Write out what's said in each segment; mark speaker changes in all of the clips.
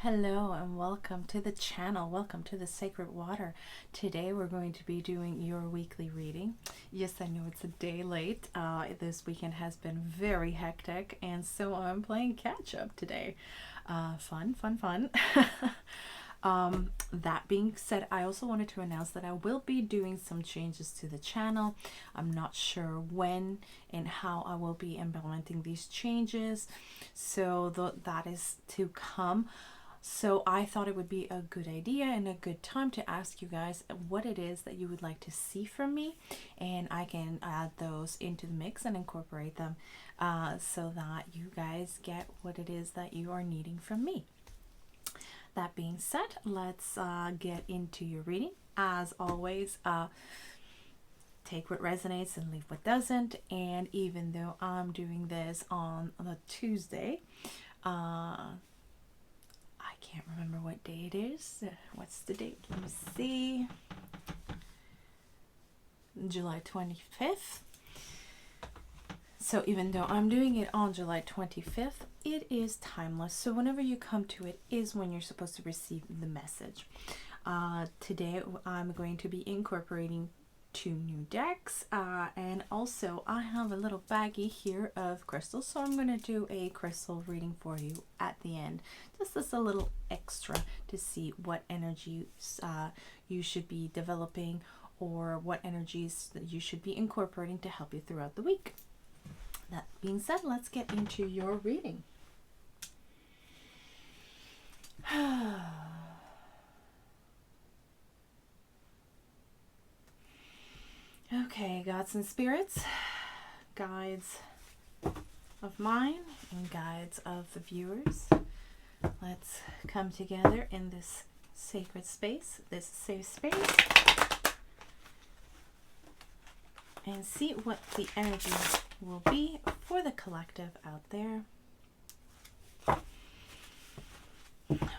Speaker 1: Hello and welcome to the channel. Welcome to the Sacred Water. Today we're going to be doing your weekly reading. Yes, I know it's a day late. This weekend has been very hectic, and so I'm playing catch up today. Fun. That being said, I also wanted to announce that I will be doing some changes to the channel. I'm not sure when and how I will be implementing these changes, so that is to come. So I thought it would be a good idea and a good time to ask you guys what it is that you would like to see from me, and I can add those into the mix and incorporate them so that you guys get what it is that you are needing from me. That being said, let's get into your reading. As always, take what resonates and leave what doesn't. And even though I'm doing this on a Tuesday, I can't remember what day it is. What's the date? Let me see. July 25th. So even though I'm doing it on July 25th, it is timeless. So whenever you come to it is when you're supposed to receive the message. Today I'm going to be incorporating 2 new decks, and also I have a little baggie here of crystals, so I'm going to do a crystal reading for you at the end, just as a little extra to see what energies you should be developing, or what energies that you should be incorporating to help you throughout the week. That being said, let's get into your reading. Okay, gods and spirits, guides of mine and guides of the viewers, let's come together in this sacred space, this safe space, and see what the energy will be for the collective out there.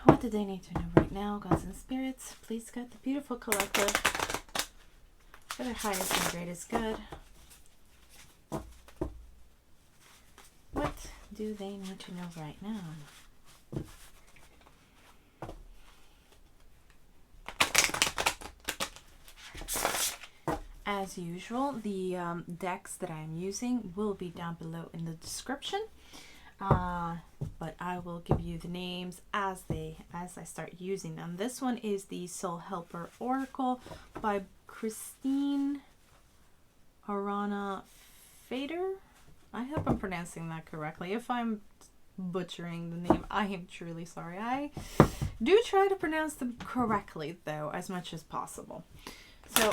Speaker 1: What do they need to know right now, gods and spirits? Please guide the beautiful collective for their highest and greatest good. What do they need to know right now? As usual, the decks that I'm using will be down below in the description, but I will give you the names as I start using them. This one is the Soul Helper Oracle by Christine Arana Fader. I hope I'm pronouncing that correctly. If I'm butchering the name, I am truly sorry. I do try to pronounce them correctly, though, as much as possible. So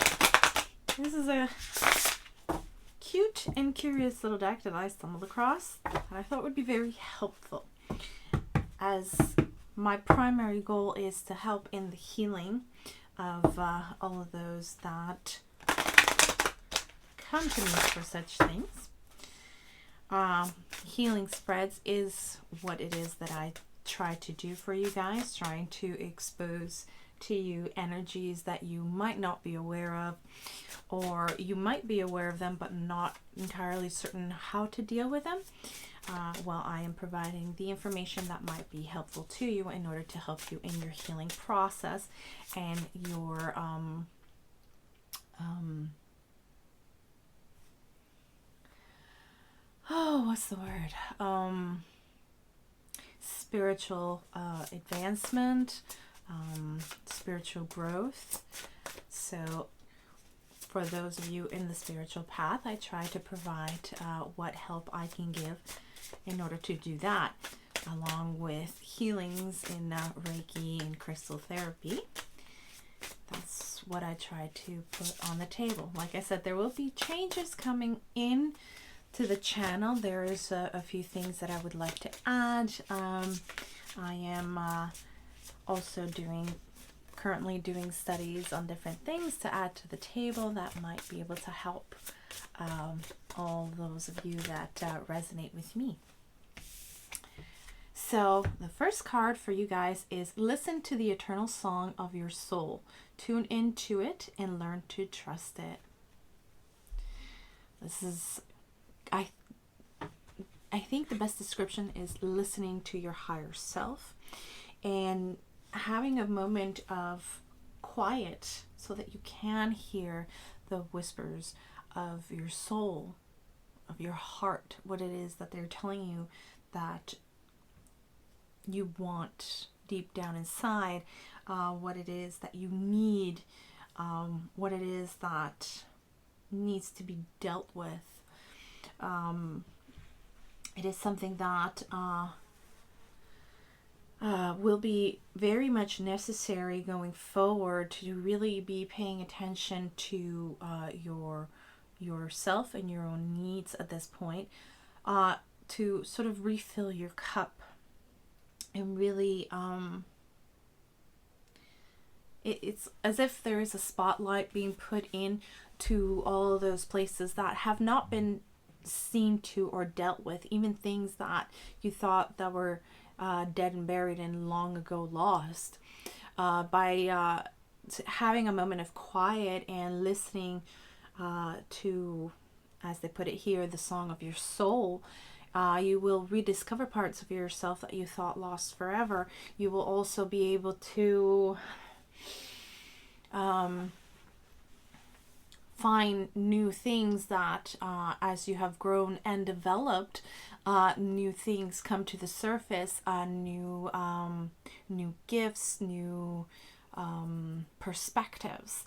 Speaker 1: this is a cute and curious little deck that I stumbled across that I thought would be very helpful, as my primary goal is to help in the healing of all of those that come to me for such things. Healing spreads is what it is that I try to do for you guys, trying to expose to you energies that you might not be aware of, or you might be aware of them but not entirely certain how to deal with them. While I am providing the information that might be helpful to you in order to help you in your healing process and your what's the word? Spiritual advancement, spiritual growth. So for those of you in the spiritual path, I try to provide what help I can give in order to do that, along with healings in Reiki and crystal therapy. That's what I try to put on the table. Like I said, there will be changes coming in to the channel. There is a few things that I would like to add. I am also currently doing studies on different things to add to the table that might be able to help all those of you that resonate with me. So the first card for you guys is Listen to the Eternal Song of Your Soul. Tune into it and learn to trust it. This is, I think the best description is listening to your higher self. and having a moment of quiet so that you can hear the whispers of your soul, of your heart, what it is that they're telling you that you want deep down inside, what it is that you need, what it is that needs to be dealt with. It is something that will be very much necessary going forward, to really be paying attention to yourself and your own needs at this point, to sort of refill your cup and really it's as if there is a spotlight being put in to all of those places that have not been seen to or dealt with, even things that you thought that were dead and buried and long ago lost. By having a moment of quiet and listening to, as they put it here, the song of your soul, you will rediscover parts of yourself that you thought lost forever. You will also be able to find new things that as you have grown and developed, new things come to the surface, new gifts, new perspectives.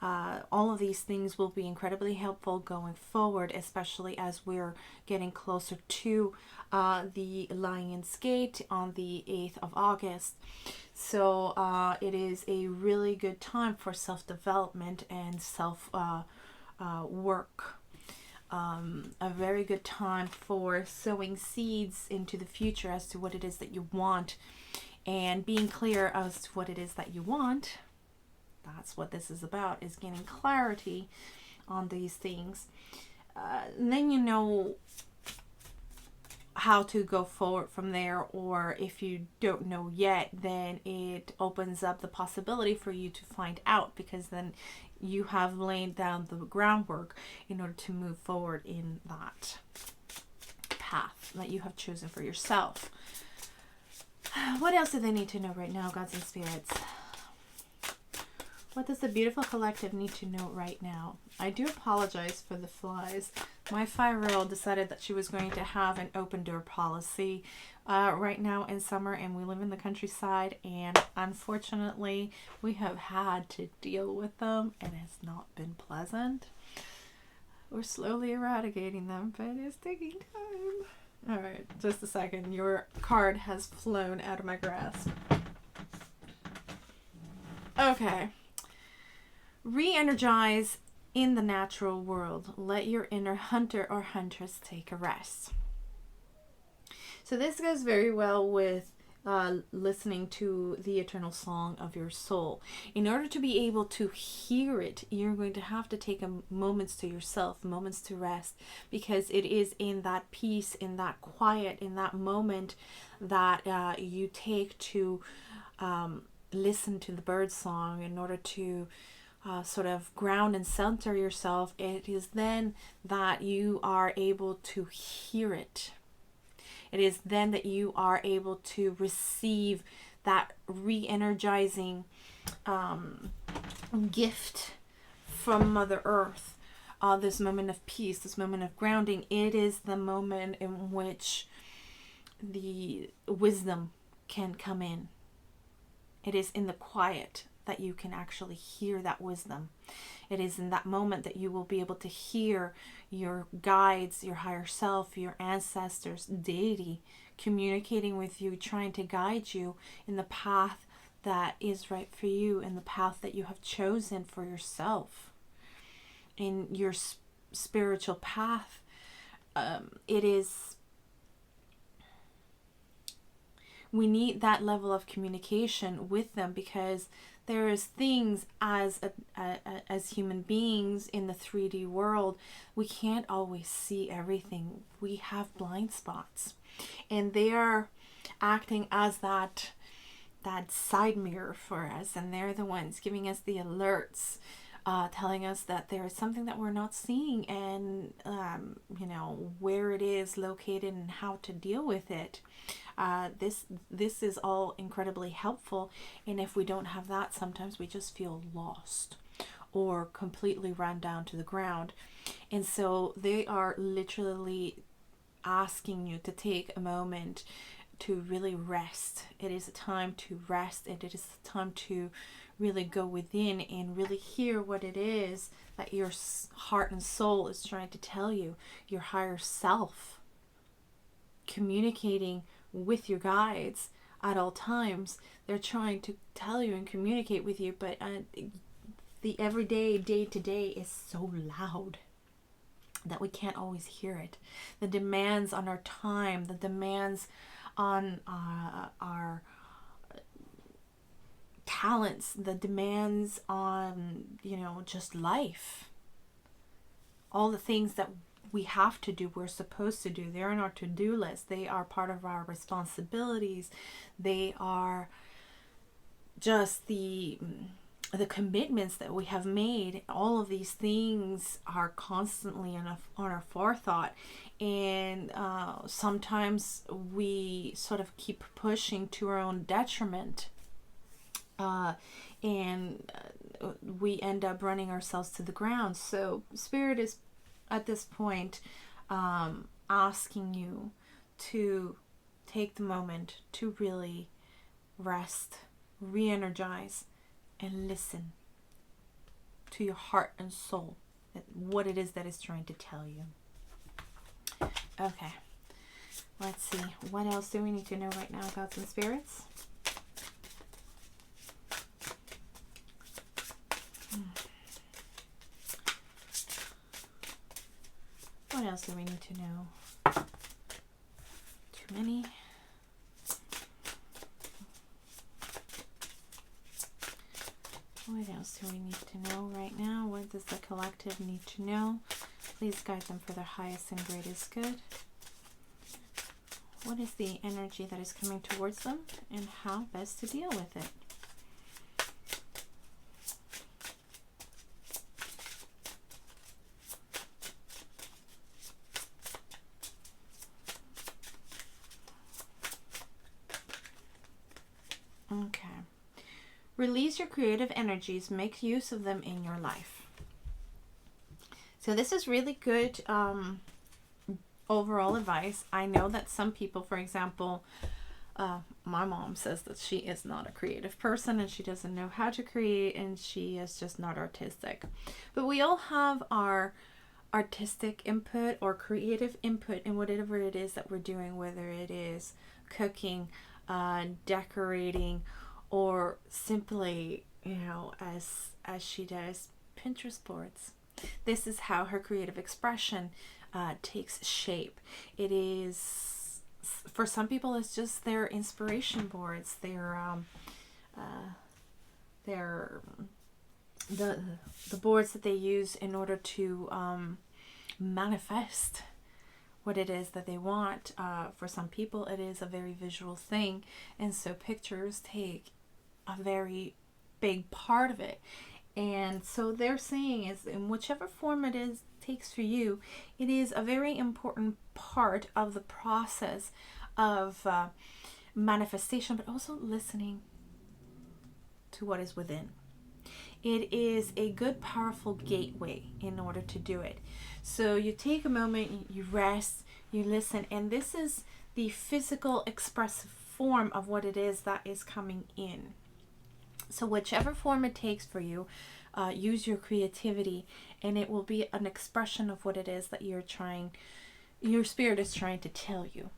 Speaker 1: All of these things will be incredibly helpful going forward, especially as we're getting closer to the Lion's Gate on the 8th of August. So it is a really good time for self-development and self-work. A very good time for sowing seeds into the future as to what it is that you want, and being clear as to what it is that you want. That's what this is about, is getting clarity on these things. And then you know how to go forward from there, or if you don't know yet, then it opens up the possibility for you to find out, because then you have laid down the groundwork in order to move forward in that path that you have chosen for yourself. What else do they need to know right now, gods and spirits? What does the beautiful collective need to know right now? I do apologize for the flies. My 5-year-old decided that she was going to have an open door policy right now in summer, and we live in the countryside, and unfortunately we have had to deal with them, and it's not been pleasant. We're slowly eradicating them, but it's taking time. All right, just a second. Your card has flown out of my grasp. Okay. Re-energize in the natural world. Let your inner hunter or huntress take a rest. So this goes very well with listening to the eternal song of your soul. In order to be able to hear it, you're going to have to take moments to yourself, moments to rest, because it is in that peace, in that quiet, in that moment that you take to listen to the bird song in order to sort of ground and center yourself. It is then that you are able to hear it. It is then that you are able to receive that re-energizing gift from Mother Earth. This moment of peace, this moment of grounding. It is the moment in which the wisdom can come in. It is in the quiet that you can actually hear that wisdom. It is in that moment that you will be able to hear your guides, your higher self, your ancestors, deity, communicating with you, trying to guide you in the path that is right for you, in the path that you have chosen for yourself, in your spiritual path. We need that level of communication with them, because there is things as human beings in the 3D world, we can't always see everything. We have blind spots, and they are acting as that side mirror for us, and they're the ones giving us the alerts, telling us that there is something that we're not seeing, and where it is located and how to deal with it. This is all incredibly helpful. And if we don't have that, sometimes we just feel lost or completely run down to the ground. And so they are literally asking you to take a moment to really rest. It is a time to rest, and it is a time to really go within and really hear what it is that your heart and soul is trying to tell you. Your higher self communicating with your guides at all times. They're trying to tell you and communicate with you, but the everyday, day to day is so loud that we can't always hear it. The demands on our time, the demands on our talents, the demands on, just life. All the things that we have to do, we're supposed to do. They're on our to-do list. They are part of our responsibilities. They are just the commitments that we have made. All of these things are constantly on our forethought, and sometimes we sort of keep pushing to our own detriment, and we end up running ourselves to the ground. So Spirit is at this point asking you to take the moment to really rest, re-energize, and listen to your heart and soul, what it is that is trying to tell you. Okay, let's see. What else do we need to know right now, gods and spirits? What else do we need to know? Too many. What else do we need to know right now? What does the collective need to know? Please guide them for their highest and greatest good. What is the energy that is coming towards them, and how best to deal with it? Okay. Release your creative energies. Make use of them in your life. So this is really good overall advice. I know that some people, for example, my mom says that she is not a creative person and she doesn't know how to create, and she is just not artistic. But we all have our artistic input or creative input in whatever it is that we're doing, whether it is cooking, decorating, or simply, as she does, Pinterest boards. This is how her creative expression takes shape. It is, for some people, it's just their inspiration boards. The boards that they use in order to manifest what it is that they want. For some people, it is a very visual thing, and so pictures take a very big part of it. And so they're saying is, in whichever form it is takes for you, it is a very important part of the process of manifestation, but also listening to what is within. It is a good, powerful gateway in order to do it. So you take a moment, you rest, you listen, and this is the physical expressive form of what it is that is coming in. So whichever form it takes for you, use your creativity, and it will be an expression of what it is that your spirit is trying to tell you.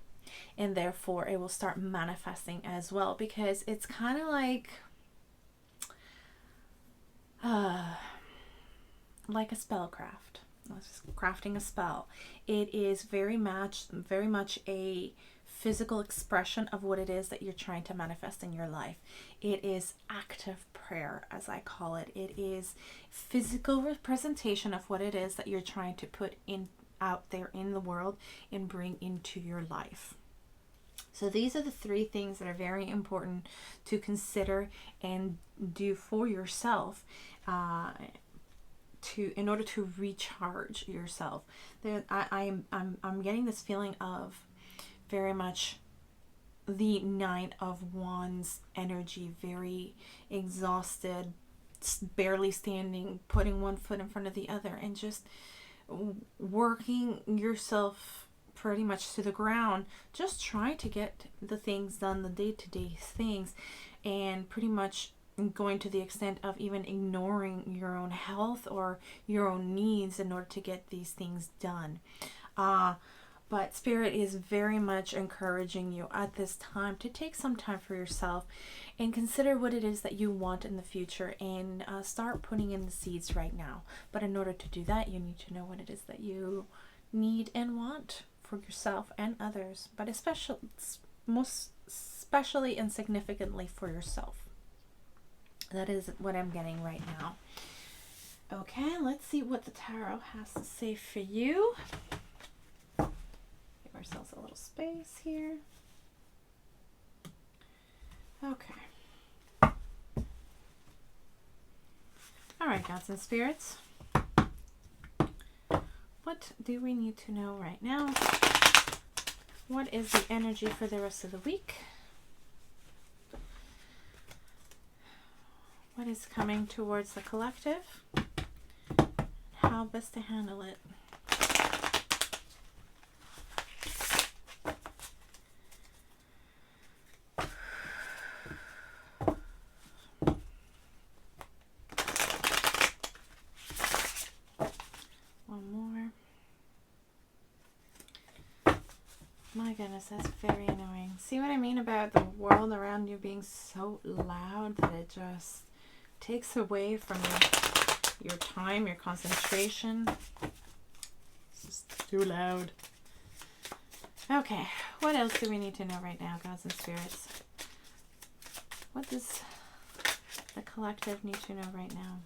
Speaker 1: And therefore it will start manifesting as well, because it's kind of like a spellcraft. Crafting a spell. It is very much a physical expression of what it is that you're trying to manifest in your life. It is active prayer, as I call it. It is physical representation of what it is that you're trying to put out there in the world and bring into your life. So these are the three things that are very important to consider and do for yourself in order to recharge yourself. I'm getting this feeling of very much the Nine of Wands energy, very exhausted, barely standing, putting one foot in front of the other, and just working yourself pretty much to the ground, just trying to get the things done, the day-to-day things, and pretty much going to the extent of even ignoring your own health or your own needs in order to get these things done. But Spirit is very much encouraging you at this time to take some time for yourself and consider what it is that you want in the future, and start putting in the seeds right now. But in order to do that, you need to know what it is that you need and want for yourself and others, but most especially and significantly for yourself. That is what I'm getting right now. Okay, let's see what the tarot has to say for you. Give ourselves a little space here. Okay. All right, gods and spirits. What do we need to know right now? What is the energy for the rest of the week? What is coming towards the collective? How best to handle it? One more. My goodness, that's very annoying. See what I mean about the world around you being so loud that it just takes away from your time, your concentration. It's just too loud. Okay, what else do we need to know right now, gods and spirits? What does the collective need to know right now?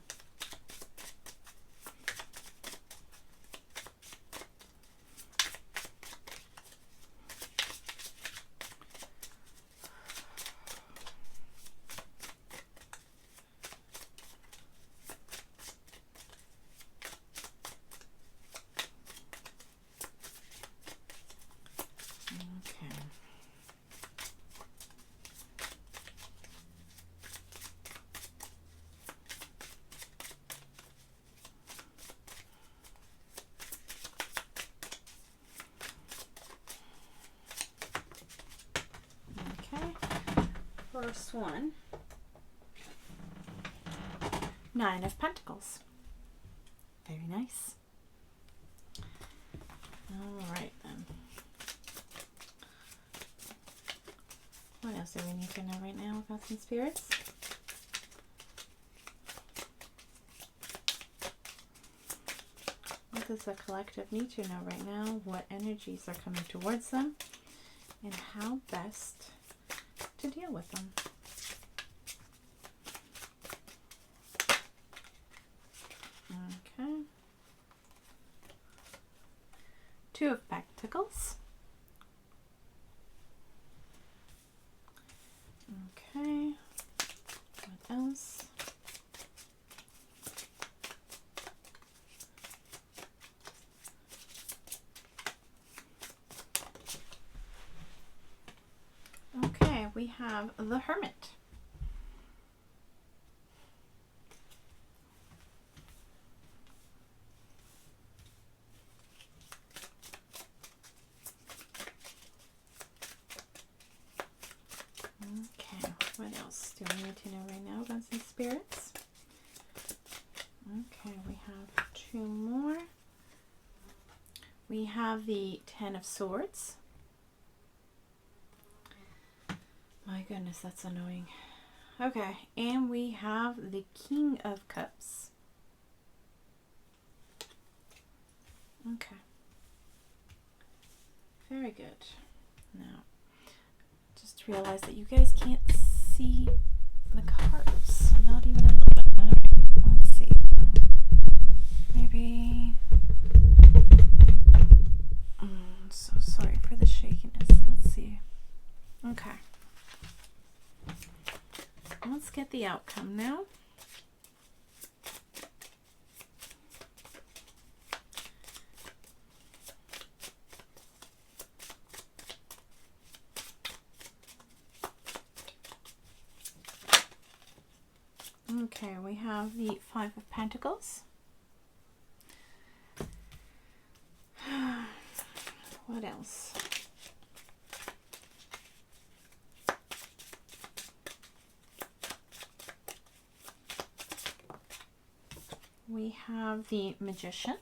Speaker 1: First one, Nine of Pentacles. Very nice. All right then. What else do we need to know right now, gods and spirits? What does the collective need to know right now? What energies are coming towards them, and how best to deal with them? Okay. Two of Pentacles. Okay. What else? Okay, we have the Hermit. Okay, what else do we need to know right now, gods and spirits? Okay, we have two more. We have the Ten of Swords. My goodness, that's annoying. Okay, and we have the King of Cups. Okay. Very good. Now, just realize that you guys can't see the cards. Not even a little bit. Alright, let's see. Maybe... I'm so sorry for the shakiness. Let's see. Okay. Let's get the outcome now. Okay, we have the Five of Pentacles. What else? We have the Magician.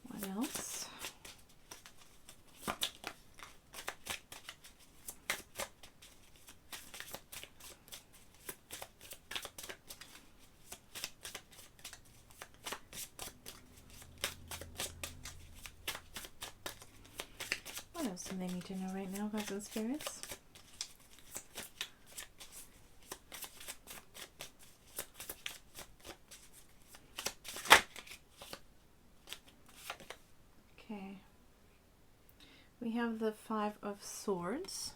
Speaker 1: What else? What else do they need to know right now, guys and spirits? Okay. We have the Five of Swords.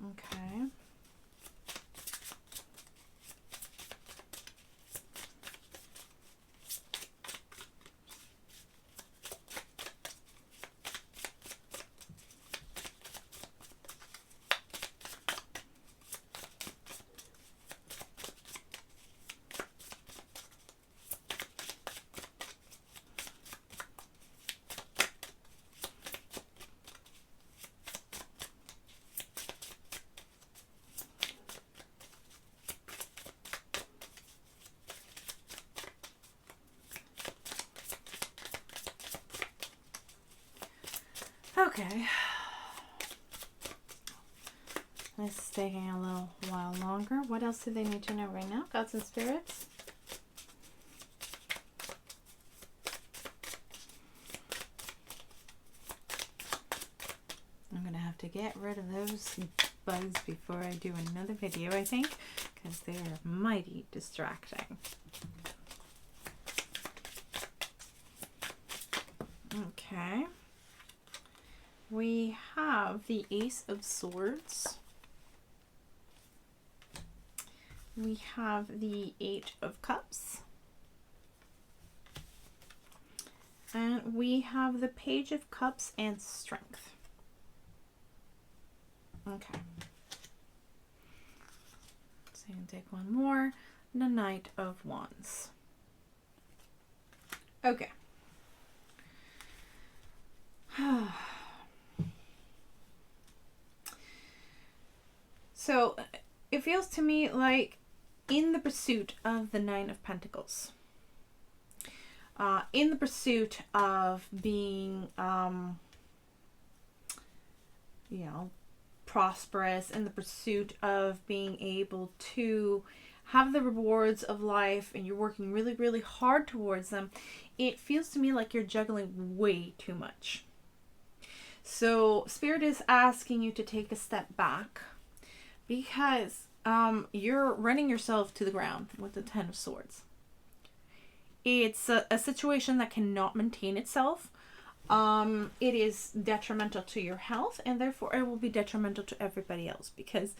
Speaker 1: Okay. Okay. This is taking a little while longer. What else do they need to know right now, gods and spirits? I'm going to have to get rid of those bugs before I do another video, I think, because they are mighty distracting. Okay. We have the Ace of Swords. We have the Eight of Cups. And we have the Page of Cups and Strength. Okay. So you can take one more. The Knight of Wands. Okay. So it feels to me like in the pursuit of the Nine of Pentacles, in the pursuit of being, you know, prosperous, in the pursuit of being able to have the rewards of life, and you're working really, really hard towards them, it feels to me like you're juggling way too much. So Spirit is asking you to take a step back, because you're running yourself to the ground with the Ten of Swords. It's a situation that cannot maintain itself. It is detrimental to your health, and therefore it will be detrimental to everybody else, because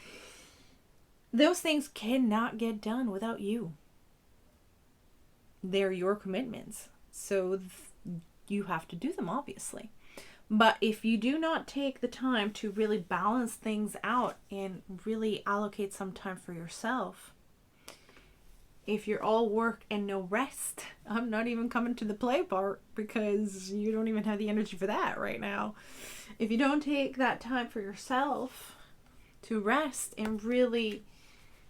Speaker 1: those things cannot get done without you. They're your commitments, so you have to do them, obviously. But if you do not take the time to really balance things out and really allocate some time for yourself, if you're all work and no rest, I'm not even coming to the play part, because you don't even have the energy for that right now. If you don't take that time for yourself to rest and really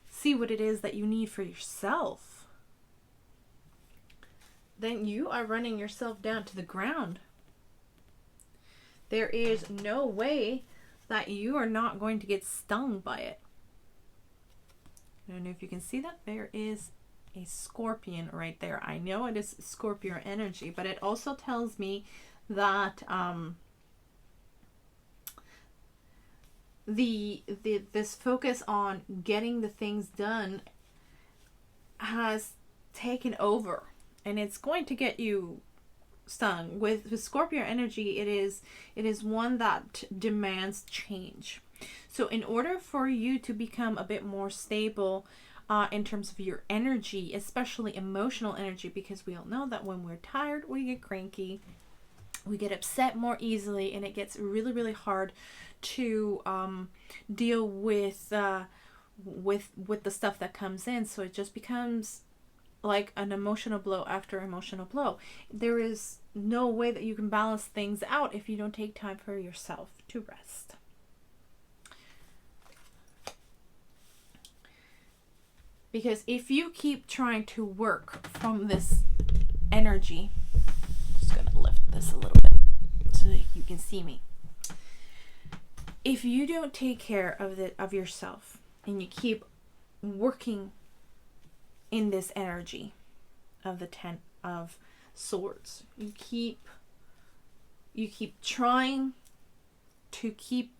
Speaker 1: see what it is that you need for yourself, then you are running yourself down to the ground. There is no way that you are not going to get stung by it. I don't know if you can see that. There is a scorpion right there. I know it is Scorpio energy, but it also tells me that this focus on getting the things done has taken over, and it's going to get you stung. With Scorpio energy, it is one that demands change. So in order for you to become a bit more stable in terms of your energy, especially emotional energy, because we all know that when we're tired, we get cranky, We get upset more easily, and it gets really, really hard to deal with the stuff that comes in. So it just becomes like an emotional blow after emotional blow. There is no way that you can balance things out if you don't take time for yourself to rest. Because if you keep trying to work from this energy, just gonna lift this a little bit so that you can see me. If you don't take care of yourself and you keep working in this energy of the 10 of Swords, you keep trying to keep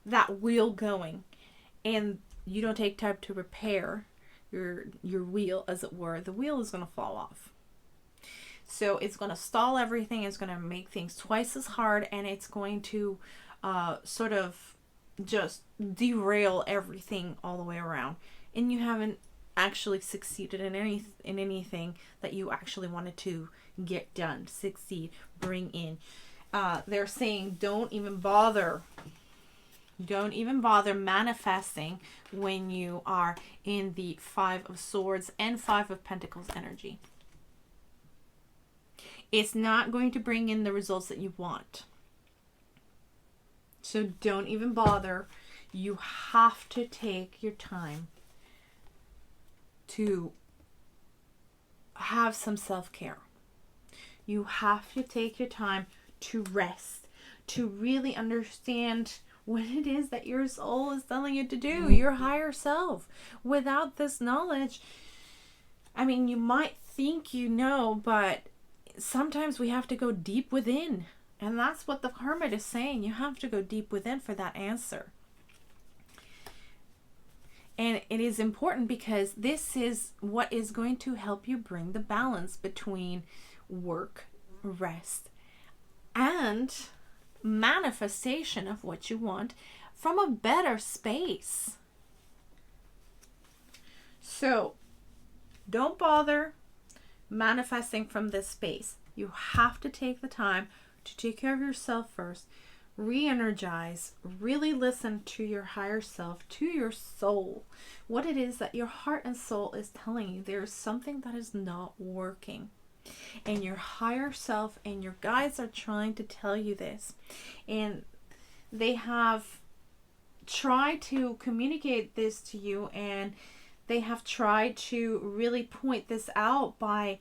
Speaker 1: that wheel going, and you don't take time to repair your wheel, as it were, the wheel is going to fall off. So it's going to stall everything. It's going to make things twice as hard, and it's going to sort of just derail everything all the way around. And you haven't actually succeeded in anything that you actually wanted to get done, succeed, bring in. They're saying don't even bother manifesting when you are in the 5 of Swords and 5 of Pentacles energy. It's not going to bring in the results that you want. So don't even bother. You have to take your time to have some self-care. You have to take your time to rest, to really understand what it is that your soul is telling you to do, your higher self. Without this knowledge, I mean, you might think you know, but sometimes we have to go deep within. And that's what the Hermit is saying. You have to go deep within for that answer. And it is important because this is what is going to help you bring the balance between work, rest, and manifestation of what you want from a better space. So don't bother manifesting from this space. You have to take the time to take care of yourself first. Re-energize, really listen to your higher self, to your soul, what it is that your heart and soul is telling you. There's something that is not working, and your higher self and your guides are trying to tell you this, and they have tried to communicate this to you, and they have tried to really point this out by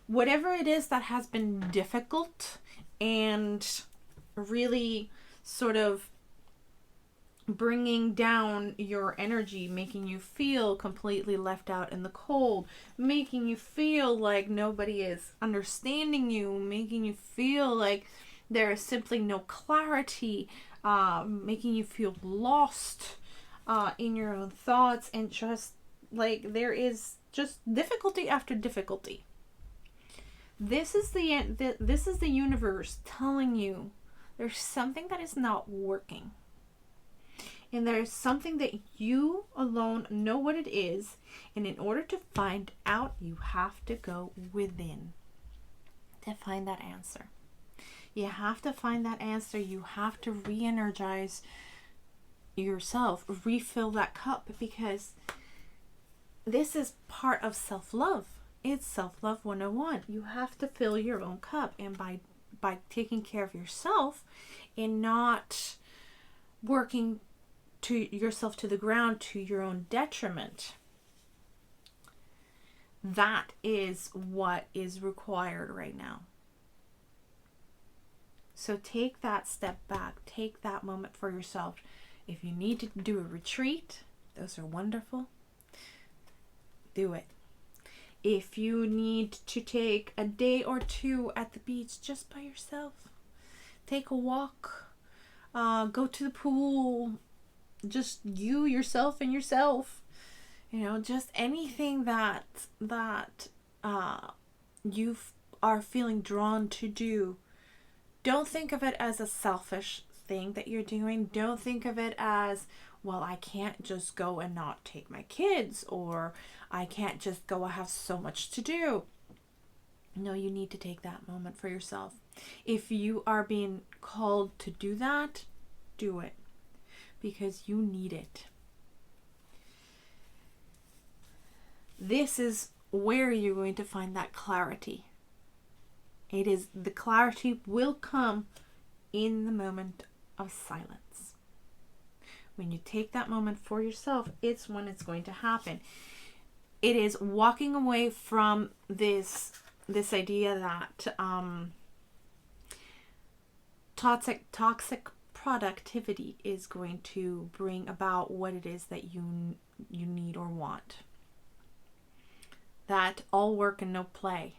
Speaker 1: whatever it is that has been difficult and really sort of bringing down your energy, making you feel completely left out in the cold, making you feel like nobody is understanding you, making you feel like there is simply no clarity, making you feel lost in your own thoughts, and just like there is just difficulty after difficulty. This is the universe telling you there's something that is not working. And there's something that you alone know what it is. And in order to find out, you have to go within to find that answer. You have to find that answer. You have to re-energize yourself, refill that cup, because this is part of self-love. It's self-love 101. You have to fill your own cup, and by taking care of yourself and not working to yourself to the ground to your own detriment, that is what is required right now. So take that step back, take that moment for yourself. If you need to do a retreat, those are wonderful. Do it. If you need to take a day or two at the beach just by yourself, take a walk, go to the pool, just you, yourself, and yourself. You know, just anything that you are feeling drawn to do. Don't think of it as a selfish thing that you're doing. Don't think of it as, well, I can't just go and not take my kids, or I can't just go, I have so much to do. No, you need to take that moment for yourself. If you are being called to do that, do it, because you need it. This is where you're going to find that clarity. The clarity will come in the moment of silence. When you take that moment for yourself, it's when it's going to happen. It is walking away from this idea that toxic productivity is going to bring about what it is that you need or want. That all work and no play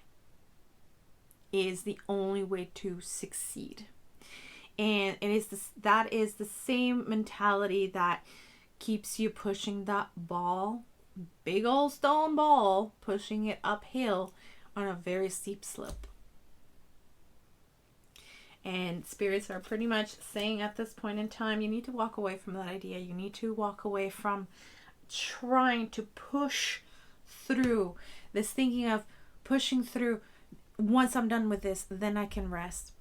Speaker 1: is the only way to succeed. And that is the same mentality that keeps you pushing that ball, big old stone ball, pushing it uphill on a very steep slope. And spirits are pretty much saying at this point in time, you need to walk away from that idea. You need to walk away from trying to push through this thinking of pushing through. Once I'm done with this, then I can rest.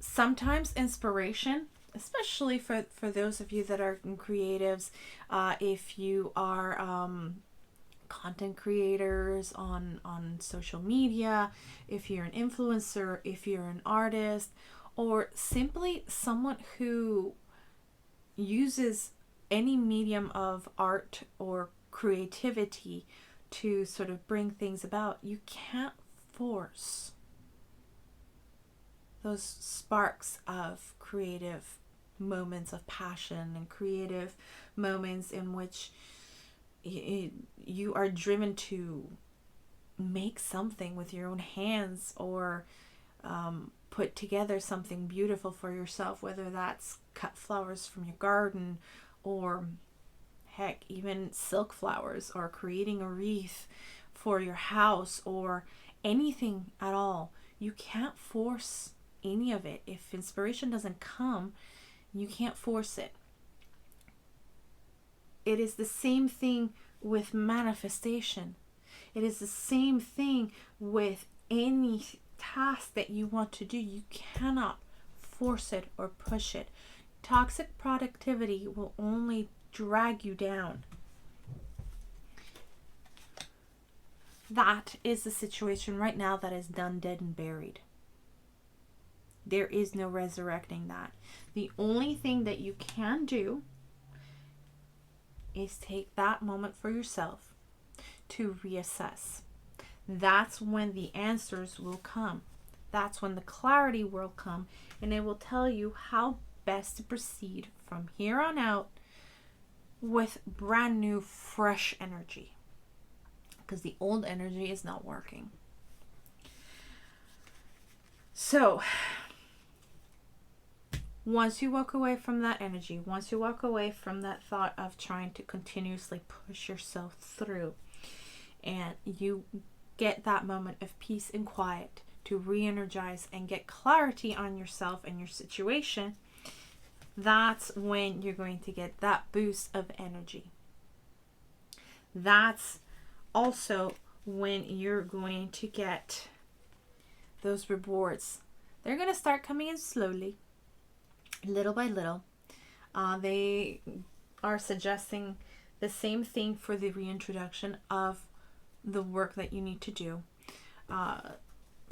Speaker 1: Sometimes inspiration, especially for those of you that are creatives, if you are content creators on social media, if you're an influencer, if you're an artist, or simply someone who uses any medium of art or creativity to sort of bring things about, you can't force those sparks of creative moments of passion and creative moments in which you are driven to make something with your own hands, or put together something beautiful for yourself, whether that's cut flowers from your garden, or heck, even silk flowers, or creating a wreath for your house, or anything at all. You can't force any of it. If inspiration doesn't come, you can't force it. It is the same thing with manifestation. It is the same thing with any task that you want to do. You cannot force it or push it. Toxic productivity will only drag you down. That is the situation right now that is done, dead, and buried. There is no resurrecting that. The only thing that you can do is take that moment for yourself to reassess. That's when the answers will come. That's when the clarity will come, and it will tell you how best to proceed from here on out with brand new, fresh energy. Because the old energy is not working. So, once you walk away from that energy, once you walk away from that thought of trying to continuously push yourself through, and you get that moment of peace and quiet to re-energize and get clarity on yourself and your situation, that's when you're going to get that boost of energy. That's also when you're going to get those rewards. They're going to start coming in slowly, little by little. They are suggesting the same thing for the reintroduction of the work that you need to do,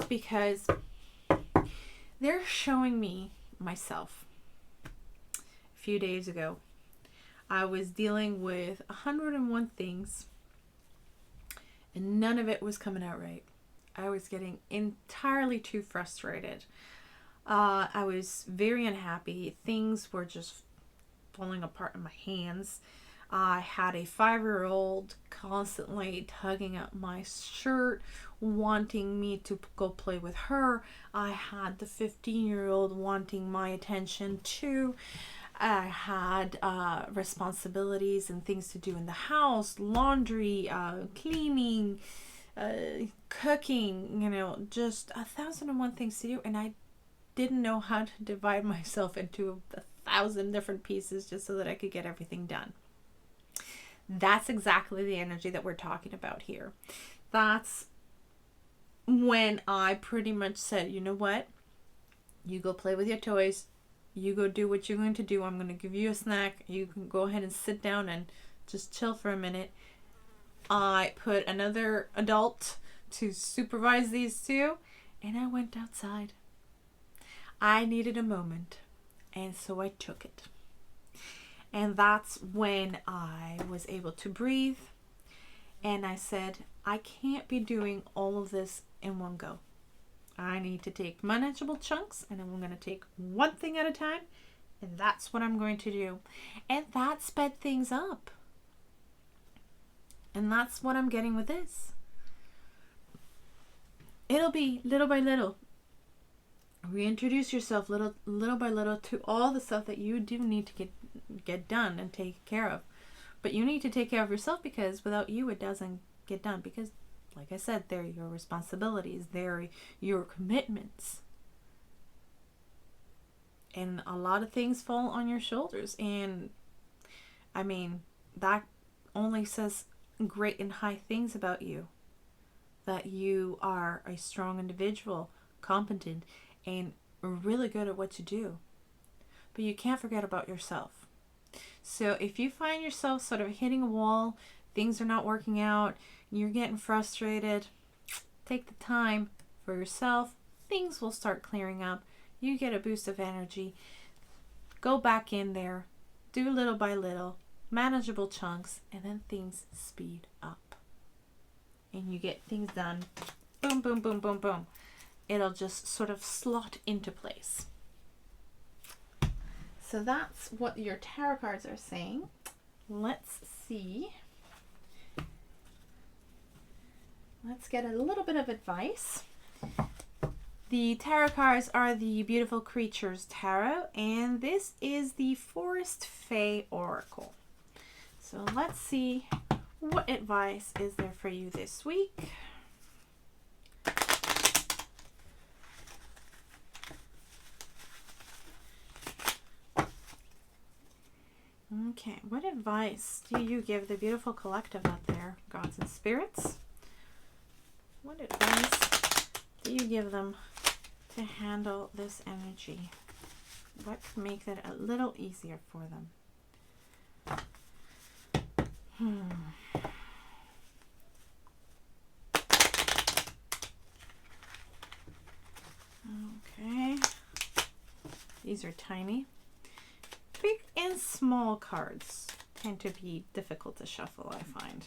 Speaker 1: because they're showing me myself. A few days ago, I was dealing with 101 things, and none of it was coming out right. I was getting entirely too frustrated. I was very unhappy. Things were just falling apart in my hands. I had a 5-year-old constantly tugging at my shirt, wanting me to go play with her. I had the 15-year-old wanting my attention too. I had responsibilities and things to do in the house, laundry, cleaning, cooking, just 1,001 things to do. And I didn't know how to divide myself into 1,000 different pieces just so that I could get everything done. That's exactly the energy that we're talking about here. That's when I pretty much said, you know what? You go play with your toys. You go do what you're going to do. I'm going to give you a snack. You can go ahead and sit down and just chill for a minute. I put another adult to supervise these two, and I went outside. I needed a moment, and so I took it. And that's when I was able to breathe. And I said, I can't be doing all of this in one go. I need to take manageable chunks, and I'm going to take one thing at a time, and that's what I'm going to do. And that sped things up. And that's what I'm getting with this. It'll be little by little. Reintroduce yourself little by little to all the stuff that you do need to get done and take care of. But you need to take care of yourself, because without you, it doesn't get done. Because, like I said, they're your responsibilities. They're your commitments. And a lot of things fall on your shoulders. And, I mean, that only says great and high things about you. That you are a strong individual, competent, and really good at what you do. But you can't forget about yourself. So if you find yourself sort of hitting a wall, things are not working out, you're getting frustrated, take the time for yourself. Things will start clearing up. You get a boost of energy. Go back in there. Do little by little. Manageable chunks. And then things speed up. And you get things done. Boom, boom, boom, boom, boom. It'll just sort of slot into place. So that's what your tarot cards are saying. Let's see. Let's get a little bit of advice. The tarot cards are the Beautiful Creatures Tarot, and this is the Forest Fae Oracle. So let's see what advice is there for you this week. Okay, what advice do you give the beautiful collective out there, gods and spirits? What advice do you give them to handle this energy? What can make it a little easier for them? Okay. These are tiny. Big and small cards tend to be difficult to shuffle, I find.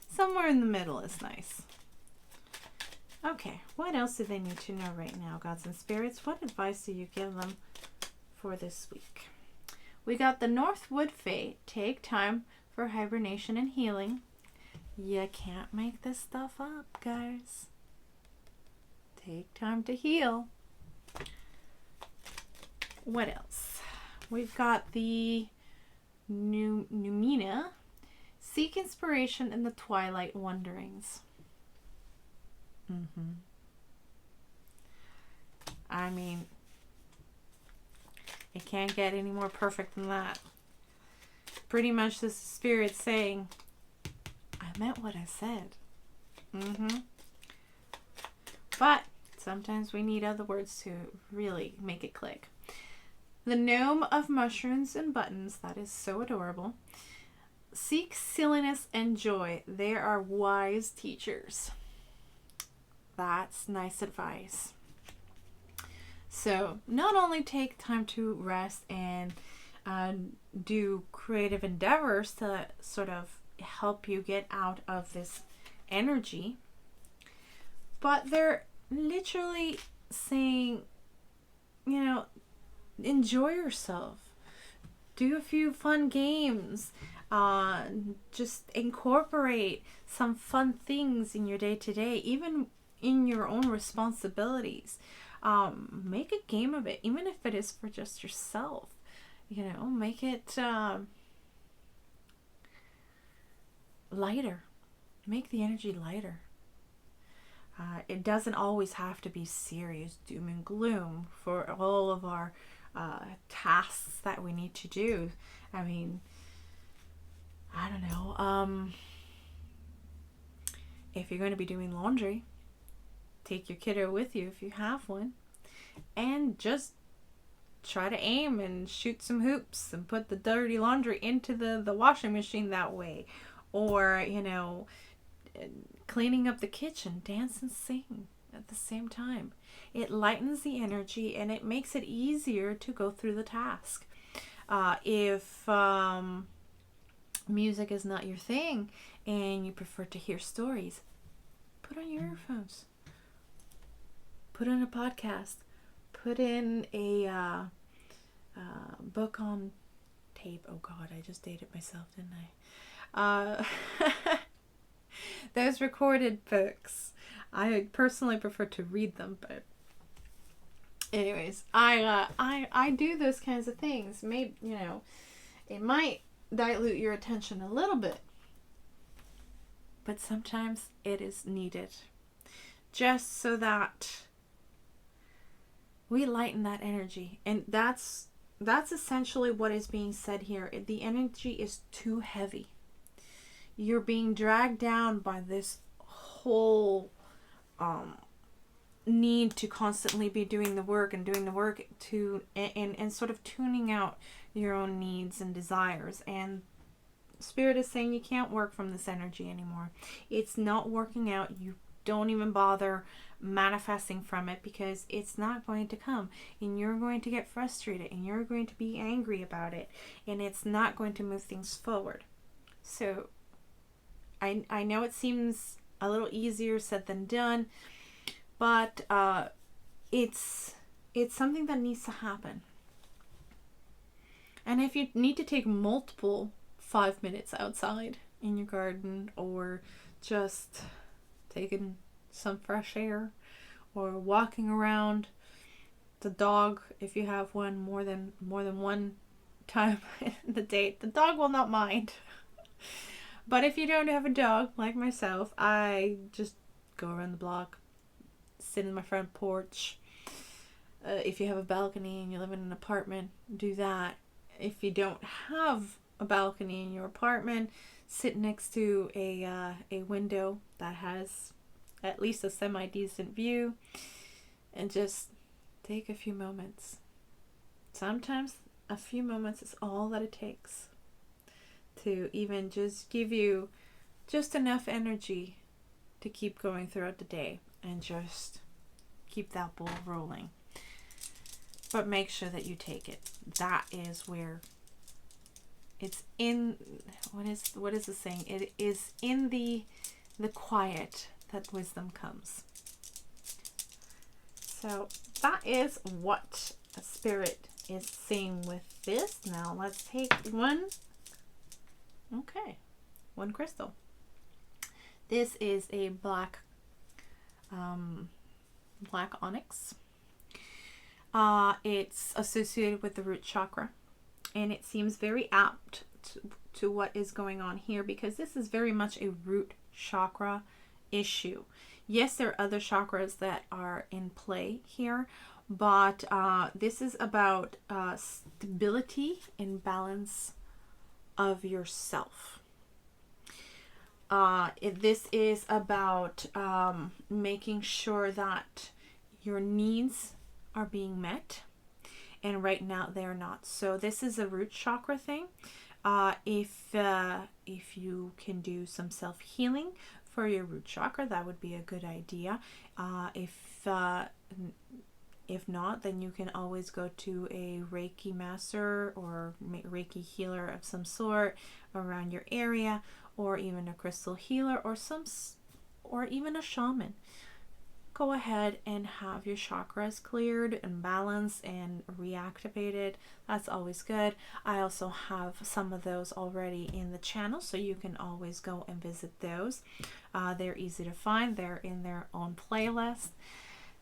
Speaker 1: Somewhere in the middle is nice. Okay, what else do they need to know right now, gods and spirits? What advice do you give them for this week? We got the Northwood Fae. Take time for hibernation and healing. You can't make this stuff up, guys. Take time to heal. What else? We've got the Numina. Seek inspiration in the twilight wanderings. I mean, it can't get any more perfect than that. Pretty much this spirit saying, I meant what I said. But sometimes we need other words to really make it click. The Gnome of Mushrooms and Buttons. That is so adorable. Seek silliness and joy. They are wise teachers. That's nice advice. So not only take time to rest and do creative endeavors to sort of help you get out of this energy, but they're literally saying, you know, enjoy yourself. Do a few fun games. Just incorporate some fun things in your day-to-day, even in your own responsibilities. Make a game of it, even if it is for just yourself. You know, make it lighter. Make the energy lighter. It doesn't always have to be serious doom and gloom for all of our tasks that we need to do. I mean, I don't know. If you're going to be doing laundry, take your kiddo with you if you have one, and just try to aim and shoot some hoops and put the dirty laundry into the washing machine that way. Or, you know, cleaning up the kitchen, dance and sing at the same time. It lightens the energy and it makes it easier to go through the task. If music is not your thing and you prefer to hear stories, put on your earphones. Put on a podcast. Put in a book on tape. Oh God, I just dated myself, didn't I? Those recorded books. I personally prefer to read them, but anyways, I do those kinds of things. Maybe, you know, it might dilute your attention a little bit, but sometimes it is needed, just so that we lighten that energy. And that's essentially what is being said here. The energy is too heavy. You're being dragged down by this whole need to constantly be doing the work to and sort of tuning out your own needs and desires. And Spirit is saying you can't work from this energy anymore. It's not working out. You don't even bother manifesting from it, because it's not going to come, and you're going to get frustrated and you're going to be angry about it, and it's not going to move things forward. So I know it seems a little easier said than done, but it's something that needs to happen. And if you need to take multiple 5 minutes outside in your garden, or just taking some fresh air, or walking around the dog, if you have one, more than one time in the day, the dog will not mind. But if you don't have a dog like myself, I just go around the block, sit in my front porch. If you have a balcony and you live in an apartment, do that. If you don't have a balcony in your apartment, sit next to a window that has at least a semi-decent view, and just take a few moments. Sometimes a few moments is all that it takes to even just give you just enough energy to keep going throughout the day and just keep that ball rolling. But make sure that you take it. That is where it's in. What is the saying? It is in the quiet that wisdom comes. So that is what a Spirit is saying with this. Now let's take one crystal. This is a black onyx. It's associated with the root chakra, and it seems very apt to what is going on here, because this is very much a root chakra issue. Yes, there are other chakras that are in play here, but this is about stability and balance of yourself. This is about making sure that your needs are being met, and right now they're not. So this is a root chakra thing. If you can do some self-healing for your root chakra, that would be a good idea. If not, then you can always go to a Reiki master or Reiki healer of some sort around your area, or even a crystal healer, or even a shaman. Go ahead and have your chakras cleared and balanced and reactivated. That's always good. I also have some of those already in the channel, so you can always go and visit those. They're easy to find. They're in their own playlist,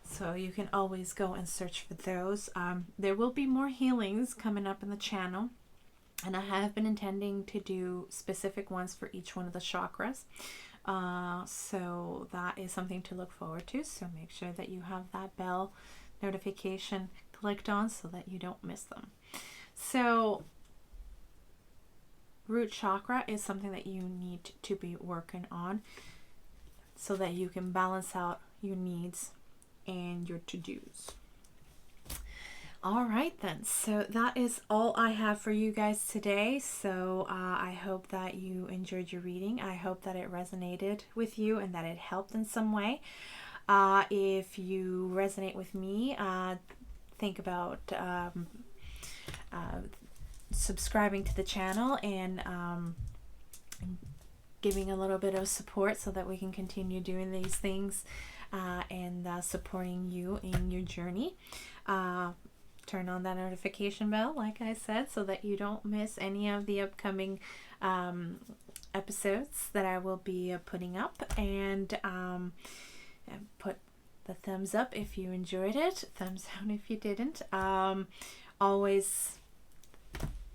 Speaker 1: so you can always go and search for those. There will be more healings coming up in the channel, and I have been intending to do specific ones for each one of the chakras. So that is something to look forward to. So make sure that you have that bell notification clicked on so that you don't miss them. So root chakra is something that you need to be working on so that you can balance out your needs and your to-dos. All right then, so that is all I have for you guys today. So I hope that you enjoyed your reading. I hope that it resonated with you and that it helped in some way. If you resonate with me, think about subscribing to the channel and giving a little bit of support so that we can continue doing these things and supporting you in your journey. Turn on that notification bell, like I said, so that you don't miss any of the upcoming episodes that I will be putting up. And put the thumbs up if you enjoyed it, thumbs down if you didn't. Always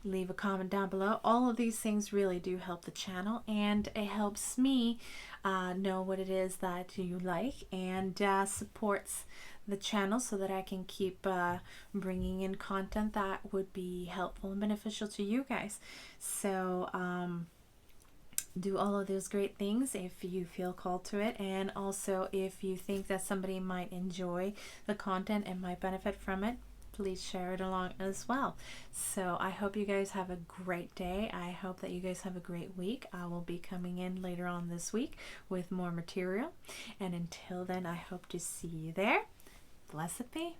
Speaker 1: leave a comment down below. All of these things really do help the channel, and it helps me know what it is that you like, and supports the channel so that I can keep bringing in content that would be helpful and beneficial to you guys. So do all of those great things if you feel called to it, and also if you think that somebody might enjoy the content and might benefit from it, please share it along as well. So I hope you guys have a great day. I hope that you guys have a great week. I will be coming in later on this week with more material, and until then, I hope to see you there. Blessed be.